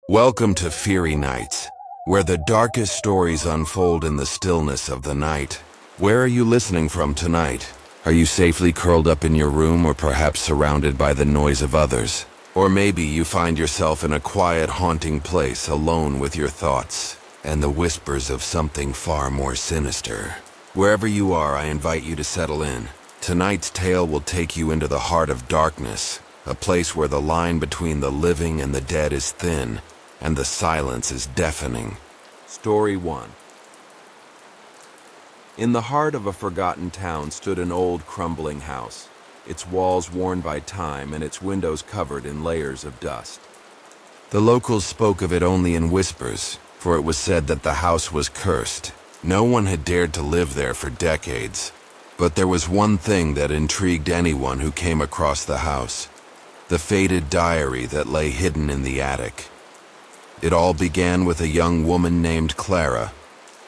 Welcome to Fiery Nights, where the darkest stories unfold in the stillness of the night. Where are you listening from tonight? Are you safely curled up in your room or perhaps surrounded by the noise of others? Or maybe you find yourself in a quiet, haunting place alone with your thoughts and the whispers of something far more sinister. Wherever you are, I invite you to settle in. Tonight's tale will take you into the heart of darkness, a place where the line between the living and the dead is thin, and the silence is deafening. Story 1. In the heart of a forgotten town stood an old, crumbling house, its walls worn by time and its windows covered in layers of dust. The locals spoke of it only in whispers, for it was said that the house was cursed. No one had dared to live there for decades. But there was one thing that intrigued anyone who came across the house: the faded diary that lay hidden in the attic. It all began with a young woman named Clara,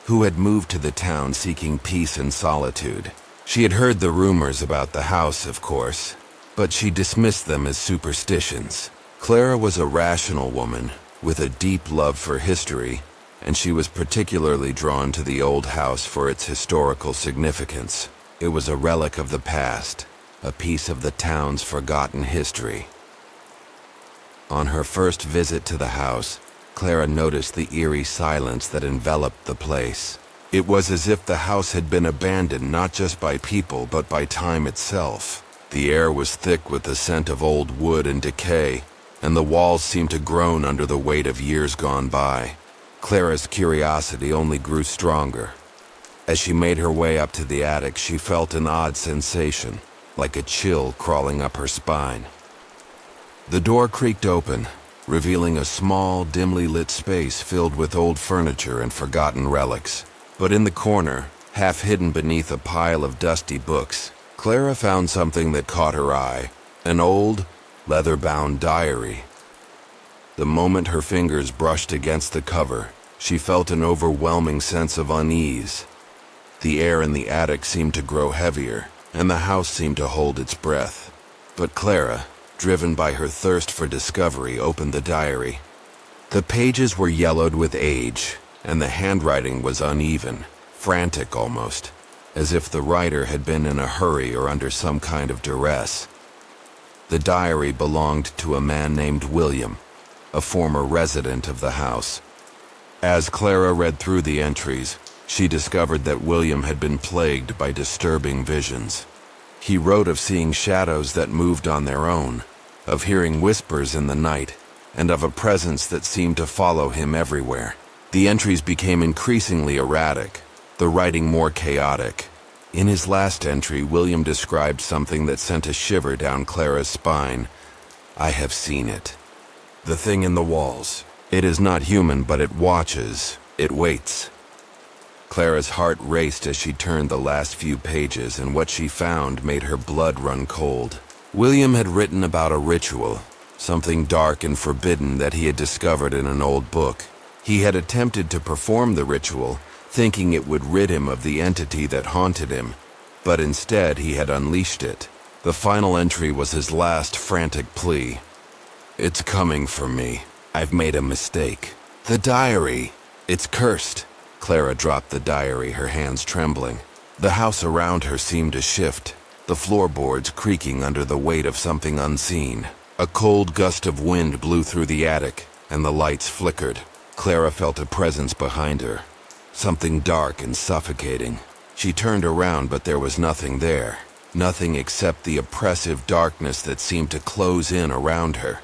who had moved to the town seeking peace and solitude. She had heard the rumors about the house, of course, but she dismissed them as superstitions. Clara was a rational woman with a deep love for history, and she was particularly drawn to the old house for its historical significance. It was a relic of the past, a piece of the town's forgotten history. On her first visit to the house, Clara noticed the eerie silence that enveloped the place. It was as if the house had been abandoned not just by people but by time itself. The air was thick with the scent of old wood and decay, and the walls seemed to groan under the weight of years gone by. Clara's curiosity only grew stronger. As she made her way up to the attic, she felt an odd sensation, like a chill crawling up her spine. The door creaked open, revealing a small, dimly lit space filled with old furniture and forgotten relics. But in the corner, half hidden beneath a pile of dusty books, Clara found something that caught her eye: an old, leather-bound diary. The moment her fingers brushed against the cover, she felt an overwhelming sense of unease. The air in the attic seemed to grow heavier, and the house seemed to hold its breath. But Clara, driven by her thirst for discovery, opened the diary. The pages were yellowed with age, and the handwriting was uneven, frantic almost, as if the writer had been in a hurry or under some kind of duress. The diary belonged to a man named William, a former resident of the house. As Clara read through the entries, she discovered that William had been plagued by disturbing visions. He wrote of seeing shadows that moved on their own, of hearing whispers in the night, and of a presence that seemed to follow him everywhere. The entries became increasingly erratic, the writing more chaotic. In his last entry, William described something that sent a shiver down Clara's spine. "I have seen it. The thing in the walls. It is not human, but it watches. It waits." Clara's heart raced as she turned the last few pages, and what she found made her blood run cold. William had written about a ritual, something dark and forbidden that he had discovered in an old book. He had attempted to perform the ritual, thinking it would rid him of the entity that haunted him, but instead he had unleashed it. The final entry was his last frantic plea. "It's coming for me. I've made a mistake. The diary. It's cursed." Clara dropped the diary, her hands trembling. The house around her seemed to shift, the floorboards creaking under the weight of something unseen. A cold gust of wind blew through the attic, and the lights flickered. Clara felt a presence behind her, something dark and suffocating. She turned around, but there was nothing there, nothing except the oppressive darkness that seemed to close in around her.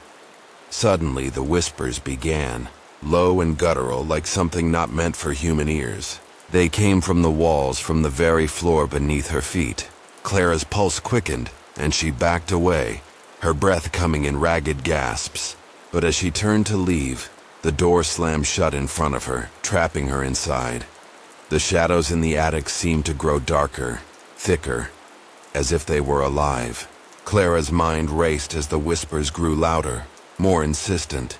Suddenly, the whispers began, low and guttural, like something not meant for human ears. They came from the walls, from the very floor beneath her feet. Clara's pulse quickened, and she backed away, her breath coming in ragged gasps. But as she turned to leave, the door slammed shut in front of her, trapping her inside. The shadows in the attic seemed to grow darker, thicker, as if they were alive. Clara's mind raced as the whispers grew louder, more insistent.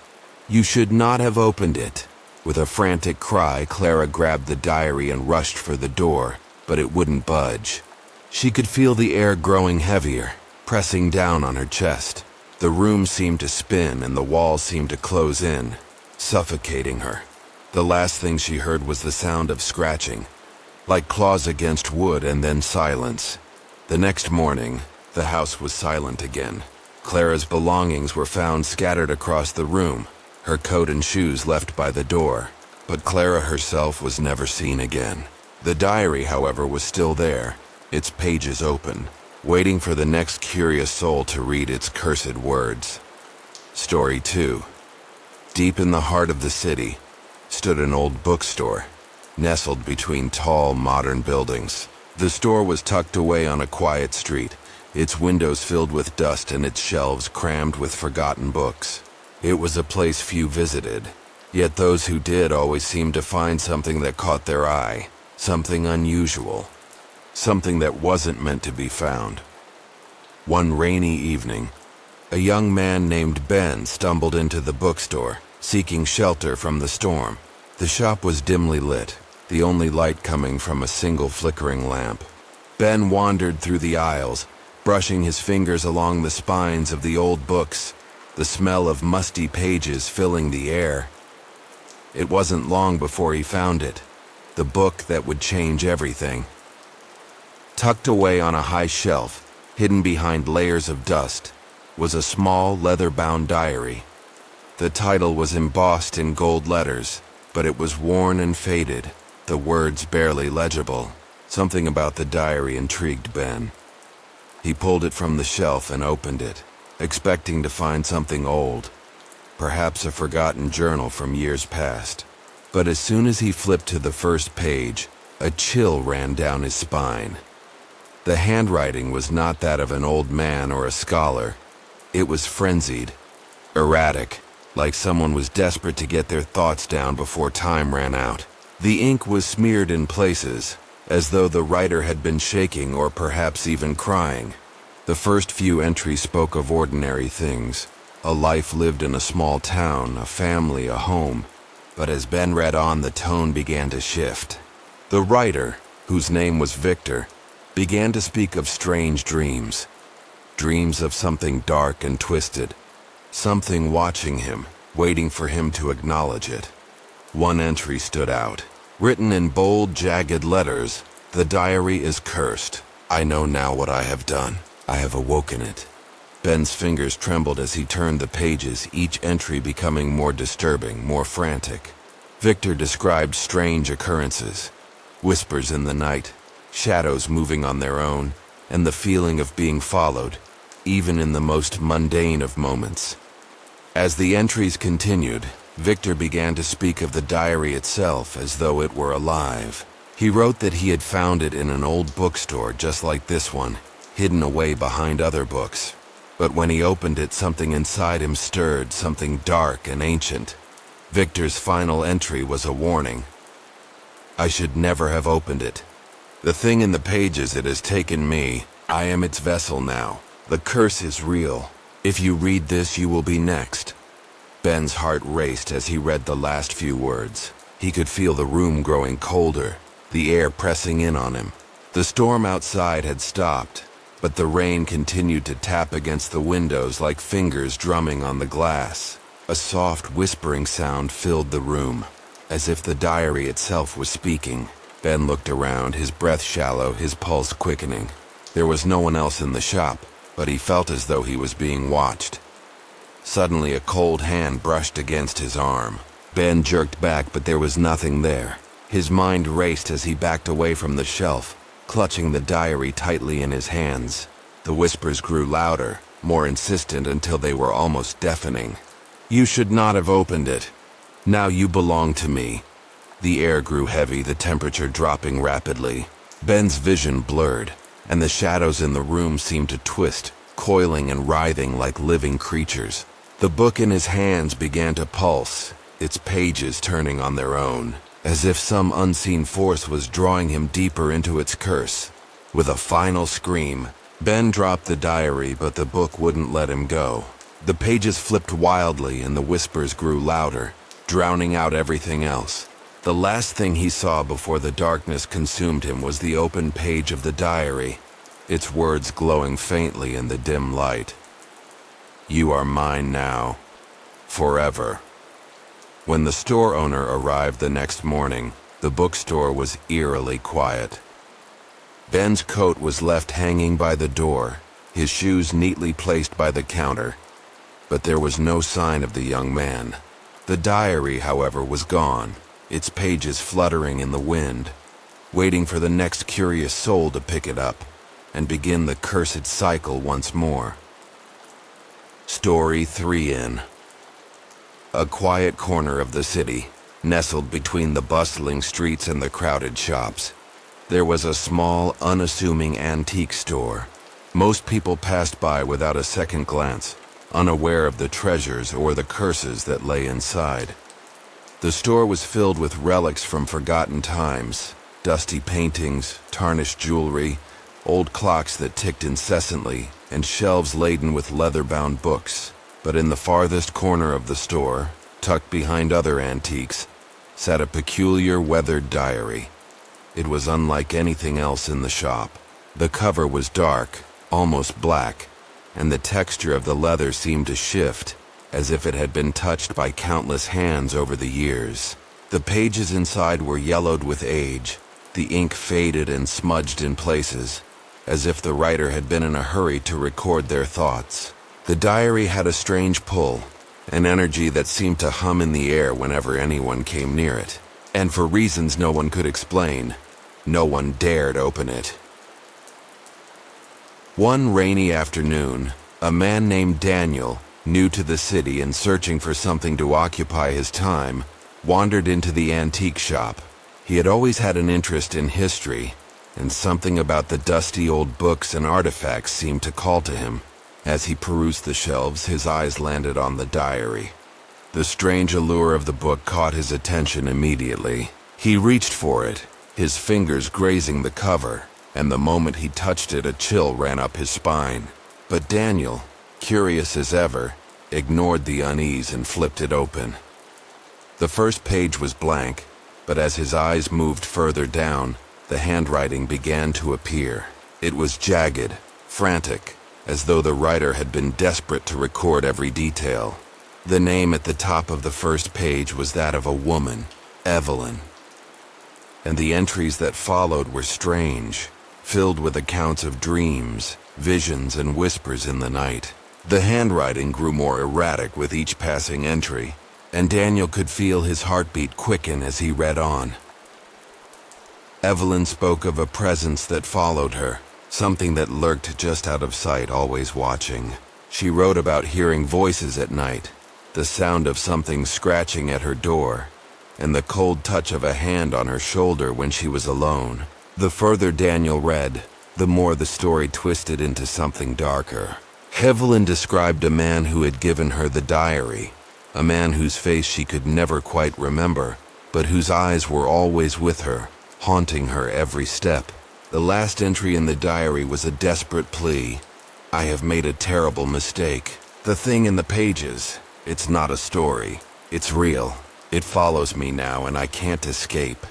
"You should not have opened it." With a frantic cry, Clara grabbed the diary and rushed for the door, but it wouldn't budge. She could feel the air growing heavier, pressing down on her chest. The room seemed to spin and the walls seemed to close in. suffocating her. The last thing she heard was the sound of scratching, like claws against wood, and then silence. The next morning, the house was silent again. Clara's belongings were found scattered across the room, her coat and shoes left by the door, but Clara herself was never seen again. The diary, however, was still there, its pages open, waiting for the next curious soul to read its cursed words. Story 2. Deep in the heart of the city stood an old bookstore, nestled between tall, modern buildings. The store was tucked away on a quiet street, its windows filled with dust and its shelves crammed with forgotten books. It was a place few visited, yet those who did always seemed to find something that caught their eye, something unusual, something that wasn't meant to be found. One rainy evening, a young man named Ben stumbled into the bookstore, seeking shelter from the storm. The shop was dimly lit, the only light coming from a single flickering lamp. Ben wandered through the aisles, brushing his fingers along the spines of the old books, the smell of musty pages filling the air. It wasn't long before he found it, the book that would change everything. Tucked away on a high shelf, hidden behind layers of dust, was a small leather-bound diary. The title was embossed in gold letters, but it was worn and faded, the words barely legible. Something about the diary intrigued Ben. He pulled it from the shelf and opened it, expecting to find something old, perhaps a forgotten journal from years past. But as soon as he flipped to the first page, a chill ran down his spine. The handwriting was not that of an old man or a scholar. It was frenzied, erratic, like someone was desperate to get their thoughts down before time ran out. The ink was smeared in places, as though the writer had been shaking or perhaps even crying. The first few entries spoke of ordinary things, a life lived in a small town, a family, a home. But as Ben read on, the tone began to shift. The writer, whose name was Victor, began to speak of strange dreams. Dreams of something dark and twisted, something watching him, waiting for him to acknowledge it. One entry stood out. Written in bold, jagged letters, "The diary is cursed. I know now what I have done. I have awoken it." Ben's fingers trembled as he turned the pages, each entry becoming more disturbing, more frantic. Victor described strange occurrences, whispers in the night, shadows moving on their own, and the feeling of being followed, even in the most mundane of moments. As the entries continued, Victor began to speak of the diary itself as though it were alive. He wrote that he had found it in an old bookstore just like this one, hidden away behind other books. But when he opened it, something inside him stirred, something dark and ancient. Victor's final entry was a warning. "I should never have opened it. The thing in the pages, it has taken me. I am its vessel now. The curse is real. If you read this, you will be next." Ben's heart raced as he read the last few words. He could feel the room growing colder, the air pressing in on him. The storm outside had stopped, but the rain continued to tap against the windows like fingers drumming on the glass. A soft whispering sound filled the room, as if the diary itself was speaking. Ben looked around, his breath shallow, his pulse quickening. There was no one else in the shop, but he felt as though he was being watched. Suddenly, a cold hand brushed against his arm. Ben jerked back, but there was nothing there. His mind raced as he backed away from the shelf, clutching the diary tightly in his hands. The whispers grew louder, more insistent until they were almost deafening. "You should not have opened it. Now you belong to me." The air grew heavy, the temperature dropping rapidly. Ben's vision blurred, and the shadows in the room seemed to twist, coiling and writhing like living creatures. The book in his hands began to pulse, its pages turning on their own, as if some unseen force was drawing him deeper into its curse. With a final scream, Ben dropped the diary, but the book wouldn't let him go. The pages flipped wildly and the whispers grew louder, drowning out everything else. The last thing he saw before the darkness consumed him was the open page of the diary, its words glowing faintly in the dim light. "You are mine now, forever." When the store owner arrived the next morning, the bookstore was eerily quiet. Ben's coat was left hanging by the door, his shoes neatly placed by the counter, but there was no sign of the young man. The diary, however, was gone, its pages fluttering in the wind, waiting for the next curious soul to pick it up and begin the cursed cycle once more. Story 3 in. A quiet corner of the city, nestled between the bustling streets and the crowded shops, there was a small, unassuming antique store. Most people passed by without a second glance, unaware of the treasures or the curses that lay inside. The store was filled with relics from forgotten times, dusty paintings, tarnished jewelry, old clocks that ticked incessantly, and shelves laden with leather-bound books. But in the farthest corner of the store, tucked behind other antiques, sat a peculiar weathered diary. It was unlike anything else in the shop. The cover was dark, almost black, and the texture of the leather seemed to shift, as if it had been touched by countless hands over the years. The pages inside were yellowed with age, the ink faded and smudged in places, as if the writer had been in a hurry to record their thoughts. The diary had a strange pull, an energy that seemed to hum in the air whenever anyone came near it. And for reasons no one could explain, no one dared open it. One rainy afternoon, a man named Daniel, new to the city and searching for something to occupy his time, wandered into the antique shop. He had always had an interest in history, and something about the dusty old books and artifacts seemed to call to him. As he perused the shelves, his eyes landed on the diary. The strange allure of the book caught his attention immediately. He reached for it, his fingers grazing the cover, and the moment he touched it, a chill ran up his spine. But Daniel, curious as ever, ignored the unease and flipped it open. The first page was blank, but as his eyes moved further down, the handwriting began to appear. It was jagged, frantic, as though the writer had been desperate to record every detail. The name at the top of the first page was that of a woman, Evelyn. And the entries that followed were strange, filled with accounts of dreams, visions, and whispers in the night. The handwriting grew more erratic with each passing entry, and Daniel could feel his heartbeat quicken as he read on. Evelyn spoke of a presence that followed her, something that lurked just out of sight, always watching. She wrote about hearing voices at night, the sound of something scratching at her door, and the cold touch of a hand on her shoulder when she was alone. The further Daniel read, the more the story twisted into something darker. Evelyn described a man who had given her the diary, a man whose face she could never quite remember, but whose eyes were always with her, haunting her every step. The last entry in the diary was a desperate plea. "I have made a terrible mistake. The thing in the pages, it's not a story. It's real. It follows me now and I can't escape."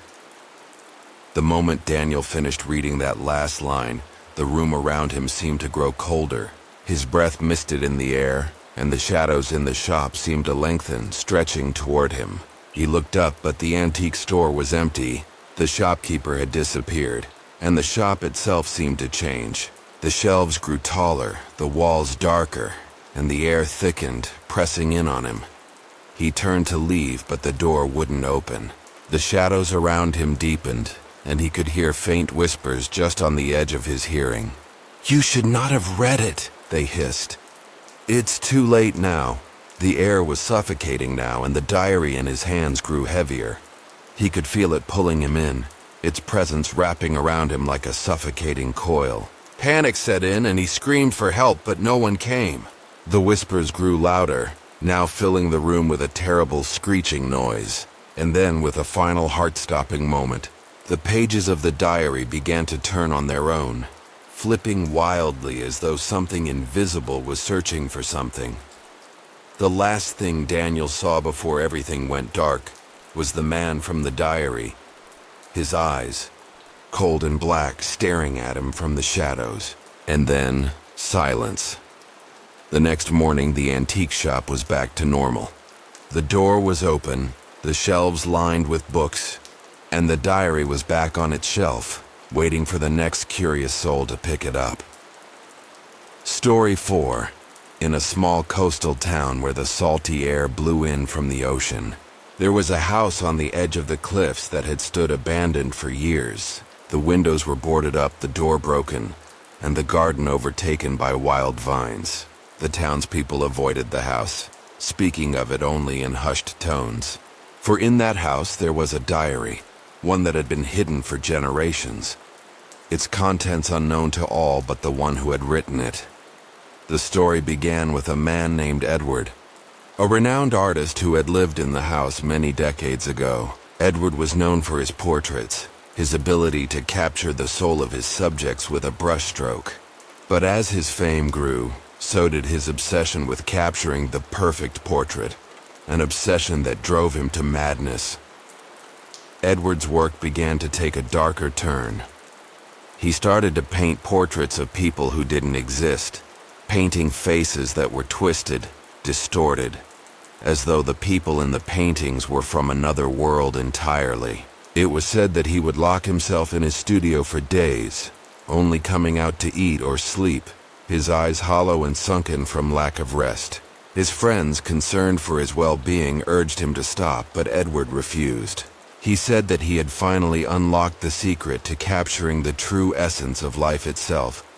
The moment Daniel finished reading that last line, the room around him seemed to grow colder. His breath misted in the air, and the shadows in the shop seemed to lengthen, stretching toward him. He looked up, but the antique store was empty. The shopkeeper had disappeared, and the shop itself seemed to change. The shelves grew taller, the walls darker, and the air thickened, pressing in on him. He turned to leave, but the door wouldn't open. The shadows around him deepened, and he could hear faint whispers just on the edge of his hearing. "You should not have read it," they hissed. "It's too late now." The air was suffocating now, and the diary in his hands grew heavier. He could feel it pulling him in, its presence wrapping around him like a suffocating coil. Panic set in, and he screamed for help, but no one came. The whispers grew louder, now filling the room with a terrible screeching noise. And then, with a final heart-stopping moment, the pages of the diary began to turn on their own, flipping wildly as though something invisible was searching for something. The last thing Daniel saw before everything went dark was the man from the diary, his eyes, cold and black, staring at him from the shadows. And then, silence. The next morning, the antique shop was back to normal. The door was open, the shelves lined with books, and the diary was back on its shelf, waiting for the next curious soul to pick it up. Story 4. In a small coastal town where the salty air blew in from the ocean, there was a house on the edge of the cliffs that had stood abandoned for years. The windows were boarded up, the door broken, and the garden overtaken by wild vines. The townspeople avoided the house, speaking of it only in hushed tones. For in that house there was a diary, one that had been hidden for generations, its contents unknown to all but the one who had written it. The story began with a man named Edward, a renowned artist who had lived in the house many decades ago. Edward was known for his portraits, his ability to capture the soul of his subjects with a brushstroke. But as his fame grew, so did his obsession with capturing the perfect portrait, an obsession that drove him to madness. Edward's work began to take a darker turn. He started to paint portraits of people who didn't exist, painting faces that were twisted, distorted, as though the people in the paintings were from another world entirely. It was said that he would lock himself in his studio for days, only coming out to eat or sleep, his eyes hollow and sunken from lack of rest. His friends, concerned for his well-being, urged him to stop, but Edward refused. He said that he had finally unlocked the secret to capturing the true essence of life itself,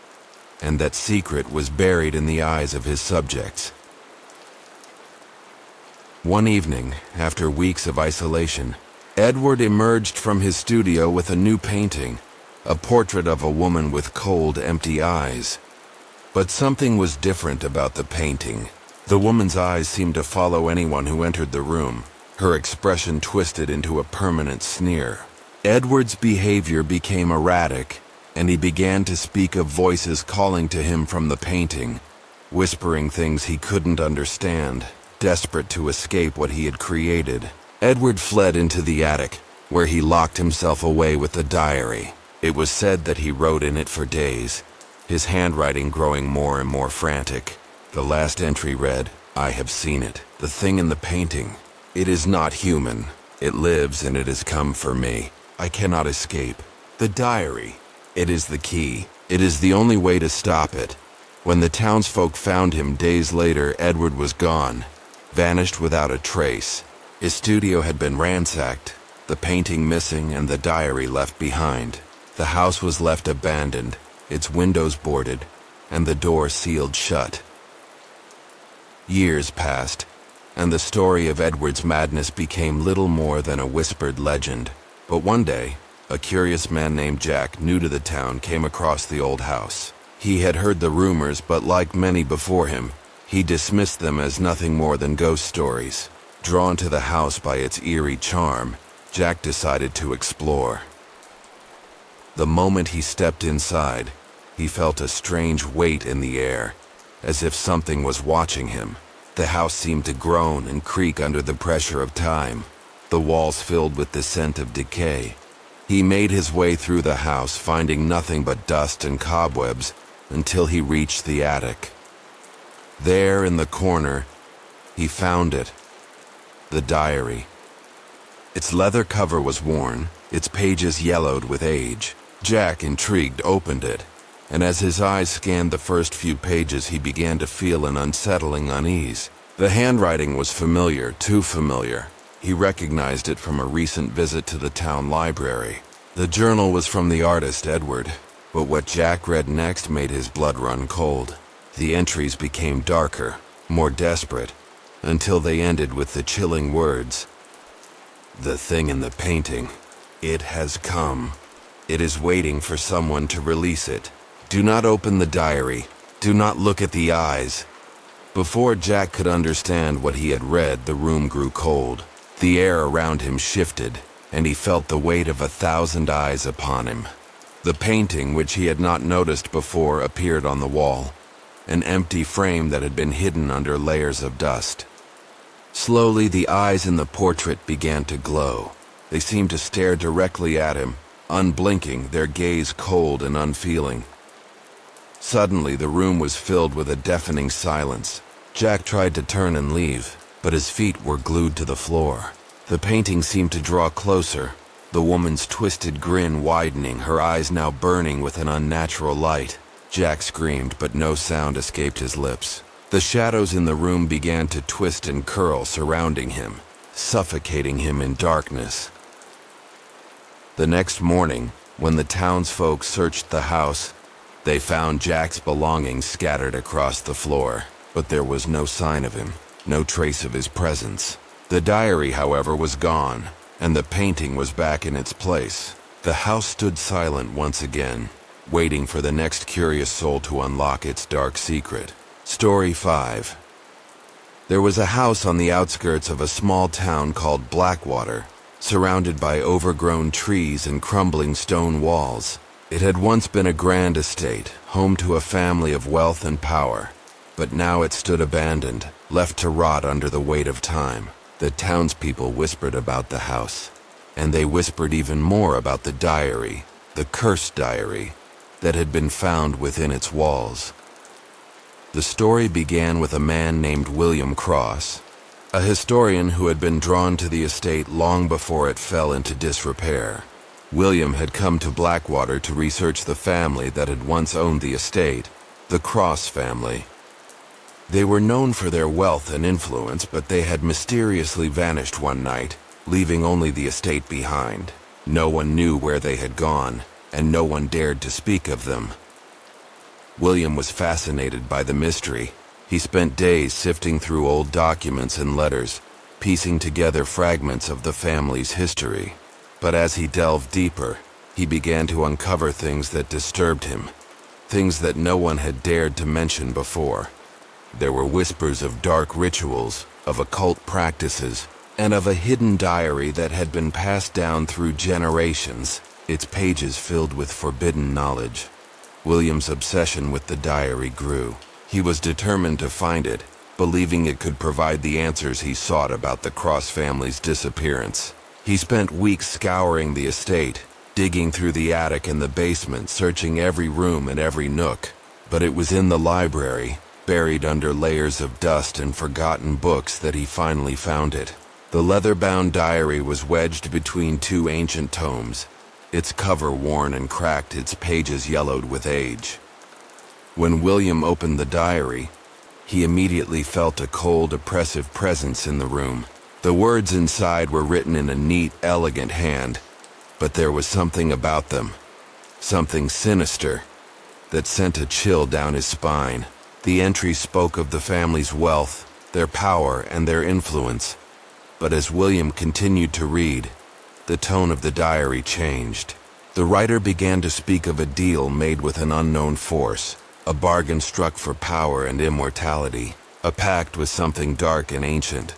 and that secret was buried in the eyes of his subjects. One evening, after weeks of isolation, Edward emerged from his studio with a new painting, a portrait of a woman with cold, empty eyes. But something was different about the painting. The woman's eyes seemed to follow anyone who entered the room, her expression twisted into a permanent sneer. Edward's behavior became erratic, and he began to speak of voices calling to him from the painting, whispering things he couldn't understand, desperate to escape what he had created. Edward fled into the attic, where he locked himself away with the diary. It was said that he wrote in it for days, his handwriting growing more and more frantic. The last entry read, "I have seen it. The thing in the painting. It is not human. It lives and it has come for me. I cannot escape. The diary. It is the key. It is the only way to stop it." When the townsfolk found him days later, Edward was gone, vanished without a trace. His studio had been ransacked, the painting missing and the diary left behind. The house was left abandoned, its windows boarded, and the door sealed shut. Years passed, and the story of Edward's madness became little more than a whispered legend. But one day, a curious man named Jack, new to the town, came across the old house. He had heard the rumors, but like many before him, he dismissed them as nothing more than ghost stories. Drawn to the house by its eerie charm, Jack decided to explore. The moment he stepped inside, he felt a strange weight in the air, as if something was watching him. The house seemed to groan and creak under the pressure of time, the walls filled with the scent of decay. He made his way through the house, finding nothing but dust and cobwebs, until he reached the attic. There in the corner, he found it. The diary. Its leather cover was worn, its pages yellowed with age. Jack, intrigued, opened it, and as his eyes scanned the first few pages, he began to feel an unsettling unease. The handwriting was familiar, too familiar. He recognized it from a recent visit to the town library. The journal was from the artist Edward, but what Jack read next made his blood run cold. The entries became darker, more desperate, until they ended with the chilling words, "The thing in the painting. It has come. It is waiting for someone to release it. Do not open the diary. Do not look at the eyes." Before Jack could understand what he had read, the room grew cold. The air around him shifted, and he felt the weight of 1,000 eyes upon him. The painting, which he had not noticed before, appeared on the wall, an empty frame that had been hidden under layers of dust. Slowly, the eyes in the portrait began to glow. They seemed to stare directly at him, unblinking, their gaze cold and unfeeling. Suddenly, the room was filled with a deafening silence. Jack tried to turn and leave, but his feet were glued to the floor. The painting seemed to draw closer, the woman's twisted grin widening, her eyes now burning with an unnatural light. Jack screamed, but no sound escaped his lips. The shadows in the room began to twist and curl, surrounding him, suffocating him in darkness. The next morning, when the townsfolk searched the house, they found Jack's belongings scattered across the floor, but there was no sign of him, no trace of his presence. The diary, however, was gone, and the painting was back in its place. The house stood silent once again, waiting for the next curious soul to unlock its dark secret. Story 5. There was a house on the outskirts of a small town called Blackwater, surrounded by overgrown trees and crumbling stone walls. It had once been a grand estate, home to a family of wealth and power, but now it stood abandoned, left to rot under the weight of time. The townspeople whispered about the house, and they whispered even more about the diary, the cursed diary, that had been found within its walls. The story began with a man named William Cross, a historian who had been drawn to the estate long before it fell into disrepair. William had come to Blackwater to research the family that had once owned the estate, the Cross family. They were known for their wealth and influence, but they had mysteriously vanished one night, leaving only the estate behind. No one knew where they had gone, and no one dared to speak of them. William was fascinated by the mystery. He spent days sifting through old documents and letters, piecing together fragments of the family's history. But as he delved deeper, he began to uncover things that disturbed him, things that no one had dared to mention before. There were whispers of dark rituals, of occult practices, and of a hidden diary that had been passed down through generations, its pages filled with forbidden knowledge. William's obsession with the diary grew. He was determined to find it, believing it could provide the answers he sought about the Cross family's disappearance. He spent weeks scouring the estate, digging through the attic and the basement, searching every room and every nook. But it was in the library, buried under layers of dust and forgotten books, that he finally found it. The leather-bound diary was wedged between two ancient tomes, its cover worn and cracked, its pages yellowed with age. When William opened the diary, he immediately felt a cold, oppressive presence in the room. The words inside were written in a neat, elegant hand, but there was something about them, something sinister, that sent a chill down his spine. The entry spoke of the family's wealth, their power, and their influence. But as William continued to read, the tone of the diary changed. The writer began to speak of a deal made with an unknown force, a bargain struck for power and immortality, a pact with something dark and ancient.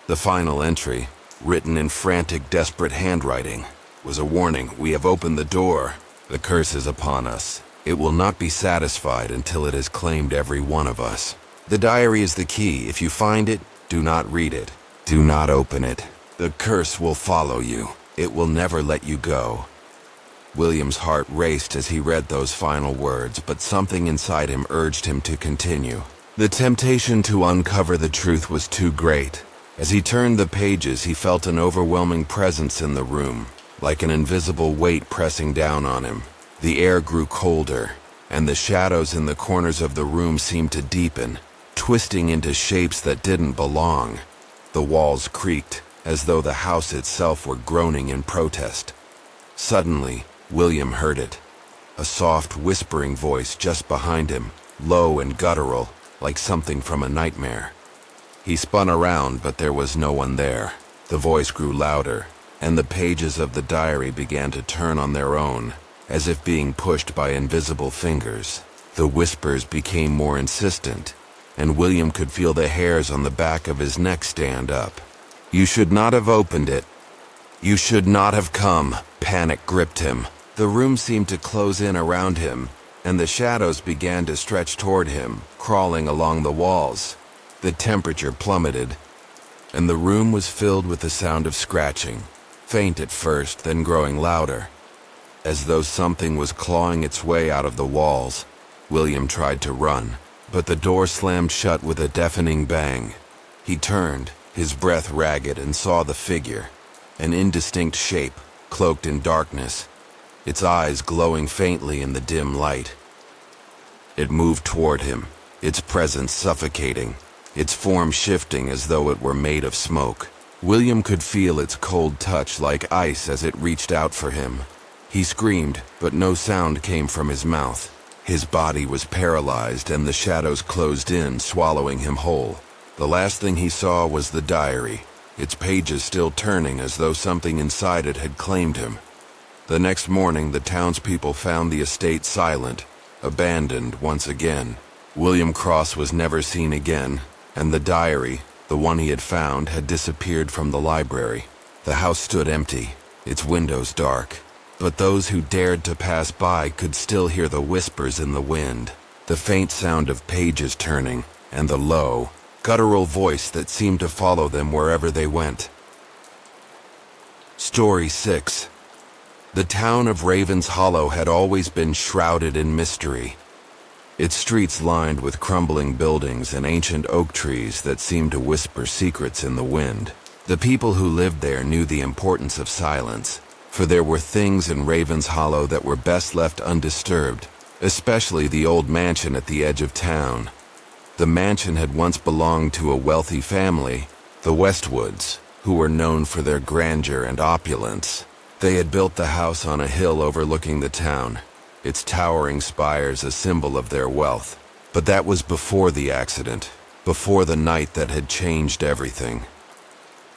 The final entry, written in frantic, desperate handwriting, was a warning. "We have opened the door. The curse is upon us. It will not be satisfied until it has claimed every one of us. The diary is the key. If you find it, do not read it. Do not open it. The curse will follow you. It will never let you go." William's heart raced as he read those final words, but something inside him urged him to continue. The temptation to uncover the truth was too great. As he turned the pages, he felt an overwhelming presence in the room, like an invisible weight pressing down on him. The air grew colder, and the shadows in the corners of the room seemed to deepen, twisting into shapes that didn't belong. The walls creaked, as though the house itself were groaning in protest. Suddenly, William heard it. A soft, whispering voice just behind him, low and guttural, like something from a nightmare. He spun around, but there was no one there. The voice grew louder, and the pages of the diary began to turn on their own, as if being pushed by invisible fingers. The whispers became more insistent, and William could feel the hairs on the back of his neck stand up. "You should not have opened it. You should not have come." Panic gripped him. The room seemed to close in around him, and the shadows began to stretch toward him, crawling along the walls. The temperature plummeted, and the room was filled with the sound of scratching, faint at first, then growing louder. As though something was clawing its way out of the walls, William tried to run, but the door slammed shut with a deafening bang. He turned, his breath ragged, and saw the figure, an indistinct shape, cloaked in darkness, its eyes glowing faintly in the dim light. It moved toward him, its presence suffocating, its form shifting as though it were made of smoke. William could feel its cold touch like ice as it reached out for him. He screamed, but no sound came from his mouth. His body was paralyzed and the shadows closed in, swallowing him whole. The last thing he saw was the diary, its pages still turning as though something inside it had claimed him. The next morning, the townspeople found the estate silent, abandoned once again. William Cross was never seen again, and the diary, the one he had found, had disappeared from the library. The house stood empty, its windows dark, but those who dared to pass by could still hear the whispers in the wind, the faint sound of pages turning, and the low, guttural voice that seemed to follow them wherever they went. Story 6. The town of Ravens Hollow had always been shrouded in mystery. Its streets lined with crumbling buildings and ancient oak trees that seemed to whisper secrets in the wind. The people who lived there knew the importance of silence, for there were things in Ravens Hollow that were best left undisturbed, especially the old mansion at the edge of town. The mansion had once belonged to a wealthy family, the Westwoods, who were known for their grandeur and opulence. They had built the house on a hill overlooking the town, its towering spires a symbol of their wealth. But that was before the accident, before the night that had changed everything.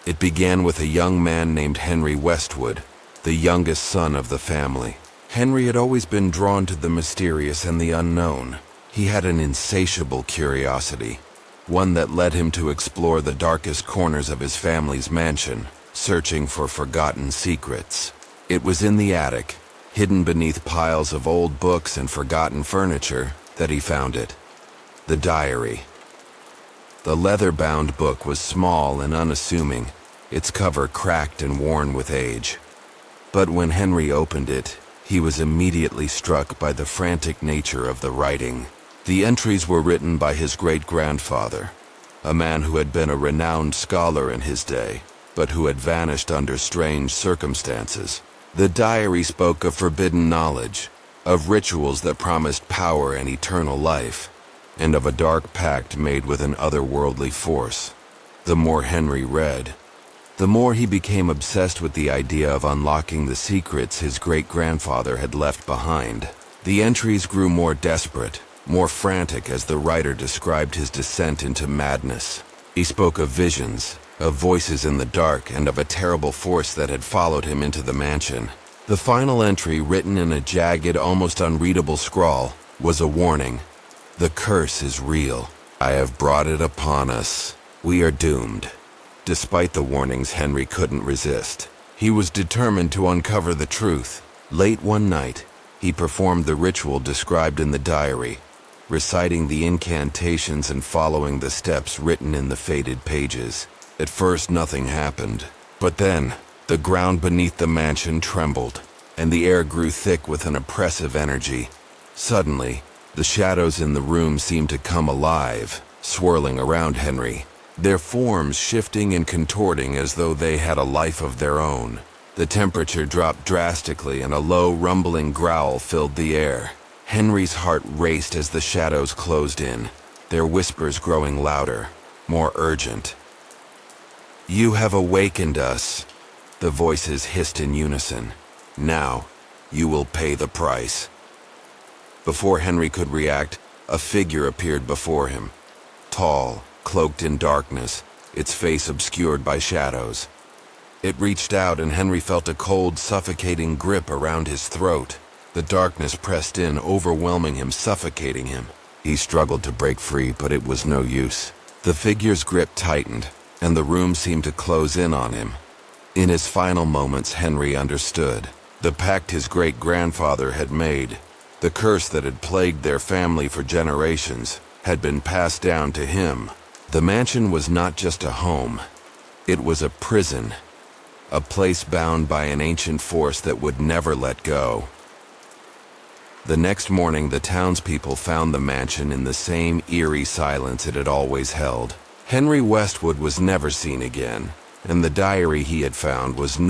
It began with a young man named Henry Westwood, the youngest son of the family. Henry had always been drawn to the mysterious and the unknown. He had an insatiable curiosity, one that led him to explore the darkest corners of his family's mansion, searching for forgotten secrets. It was in the attic, hidden beneath piles of old books and forgotten furniture, that he found it. The diary. The leather-bound book was small and unassuming, its cover cracked and worn with age. But when Henry opened it, he was immediately struck by the frantic nature of the writing. The entries were written by his great-grandfather, a man who had been a renowned scholar in his day, but who had vanished under strange circumstances. The diary spoke of forbidden knowledge, of rituals that promised power and eternal life, and of a dark pact made with an otherworldly force. The more Henry read, the more he became obsessed with the idea of unlocking the secrets his great-grandfather had left behind. The entries grew more desperate, more frantic as the writer described his descent into madness. He spoke of visions, of voices in the dark, and of a terrible force that had followed him into the mansion. The final entry, written in a jagged, almost unreadable scrawl, was a warning. The curse is real. I have brought it upon us. We are doomed. Despite the warnings, Henry couldn't resist. He was determined to uncover the truth. Late one night, he performed the ritual described in the diary, reciting the incantations and following the steps written in the faded pages. At first, nothing happened. But then, the ground beneath the mansion trembled, and the air grew thick with an oppressive energy. Suddenly, the shadows in the room seemed to come alive, swirling around Henry, their forms shifting and contorting as though they had a life of their own. The temperature dropped drastically and a low, rumbling growl filled the air. Henry's heart raced as the shadows closed in, their whispers growing louder, more urgent. "You have awakened us," the voices hissed in unison. "Now, you will pay the price." Before Henry could react, a figure appeared before him. Tall, cloaked in darkness, its face obscured by shadows. It reached out and Henry felt a cold, suffocating grip around his throat. The darkness pressed in, overwhelming him, suffocating him. He struggled to break free, but it was no use. The figure's grip tightened, and the room seemed to close in on him. In his final moments, Henry understood. The pact his great-grandfather had made, the curse that had plagued their family for generations, had been passed down to him. The mansion was not just a home. It was a prison, a place bound by an ancient force that would never let go. The next morning, the townspeople found the mansion in the same eerie silence it had always held. Henry Westwood was never seen again, and the diary he had found was no